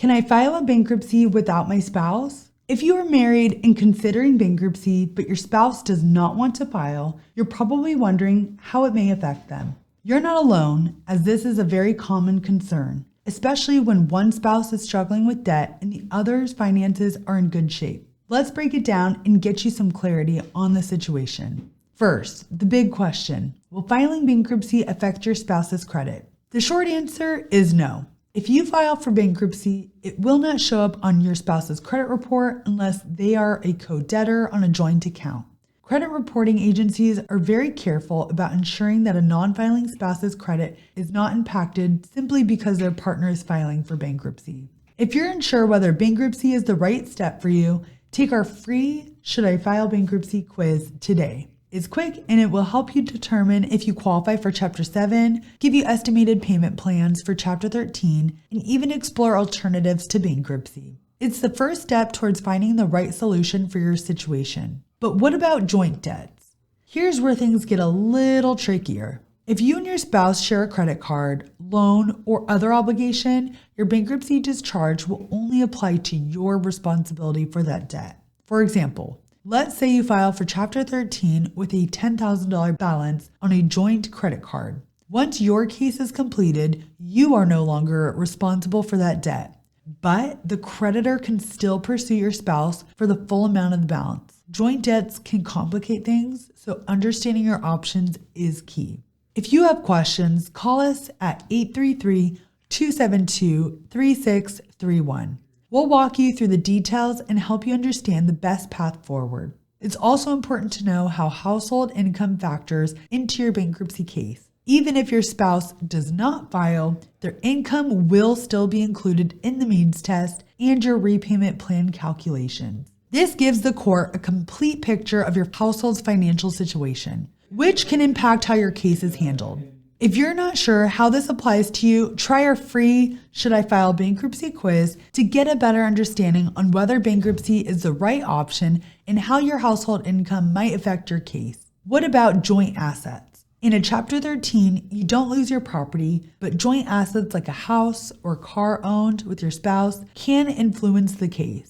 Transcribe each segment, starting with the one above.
Can I file a bankruptcy without my spouse? If you are married and considering bankruptcy, but your spouse does not want to file, you're probably wondering how it may affect them. You're not alone, as this is a very common concern, especially when one spouse is struggling with debt and the other's finances are in good shape. Let's break it down and get you some clarity on the situation. First, the big question: will filing bankruptcy affect your spouse's credit? The short answer is no. If you file for bankruptcy, it will not show up on your spouse's credit report unless they are a co-debtor on a joint account. Credit reporting agencies are very careful about ensuring that a non-filing spouse's credit is not impacted simply because their partner is filing for bankruptcy. If you're unsure whether bankruptcy is the right step for you, take our free Should I File Bankruptcy quiz today. It's quick and it will help you determine if you qualify for Chapter 7, give you estimated payment plans for Chapter 13, and even explore alternatives to bankruptcy. It's the first step towards finding the right solution for your situation. But what about joint debts? Here's where things get a little trickier. If you and your spouse share a credit card, loan, or other obligation, your bankruptcy discharge will only apply to your responsibility for that debt. For example, let's say you file for Chapter 13 with a $10,000 balance on a joint credit card. Once your case is completed, you are no longer responsible for that debt, but the creditor can still pursue your spouse for the full amount of the balance. Joint debts can complicate things, so understanding your options is key. If you have questions, call us at 833-272-3631. We'll walk you through the details and help you understand the best path forward. It's also important to know how household income factors into your bankruptcy case. Even if your spouse does not file, their income will still be included in the means test and your repayment plan calculations. This gives the court a complete picture of your household's financial situation, which can impact how your case is handled. If you're not sure how this applies to you, try our free Should I File Bankruptcy quiz to get a better understanding on whether bankruptcy is the right option and how your household income might affect your case. What about joint assets? In a Chapter 13, you don't lose your property, but joint assets like a house or car owned with your spouse can influence the case.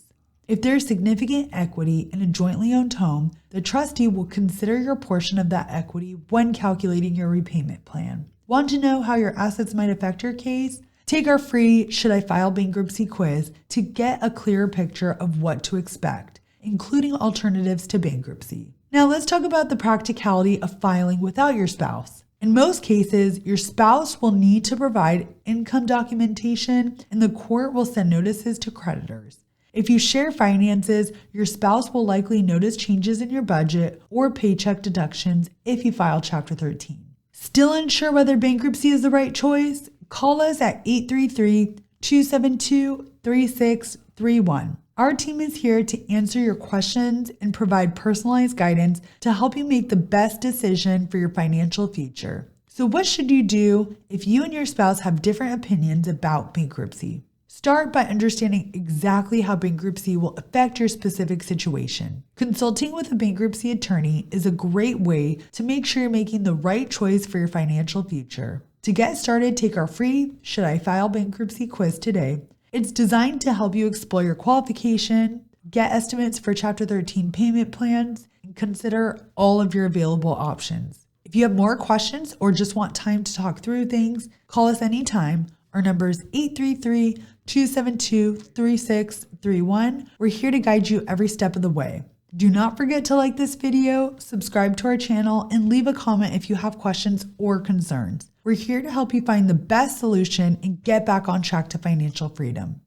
If there's significant equity in a jointly owned home, the trustee will consider your portion of that equity when calculating your repayment plan. Want to know how your assets might affect your case? Take our free Should I File Bankruptcy quiz to get a clearer picture of what to expect, including alternatives to bankruptcy. Now let's talk about the practicality of filing without your spouse. In most cases, your spouse will need to provide income documentation and the court will send notices to creditors. If you share finances, your spouse will likely notice changes in your budget or paycheck deductions if you file Chapter 13. Still unsure whether bankruptcy is the right choice? Call us at 833-272-3631. Our team is here to answer your questions and provide personalized guidance to help you make the best decision for your financial future. So what should you do if you and your spouse have different opinions about bankruptcy? Start by understanding exactly how bankruptcy will affect your specific situation. Consulting with a bankruptcy attorney is a great way to make sure you're making the right choice for your financial future. To get started, take our free Should I File Bankruptcy quiz today. It's designed to help you explore your qualification, get estimates for Chapter 13 payment plans, and consider all of your available options. If you have more questions or just want time to talk through things, call us anytime. Our number is 833-272-3631. We're here to guide you every step of the way. Do not forget to like this video, subscribe to our channel, and leave a comment if you have questions or concerns. We're here to help you find the best solution and get back on track to financial freedom.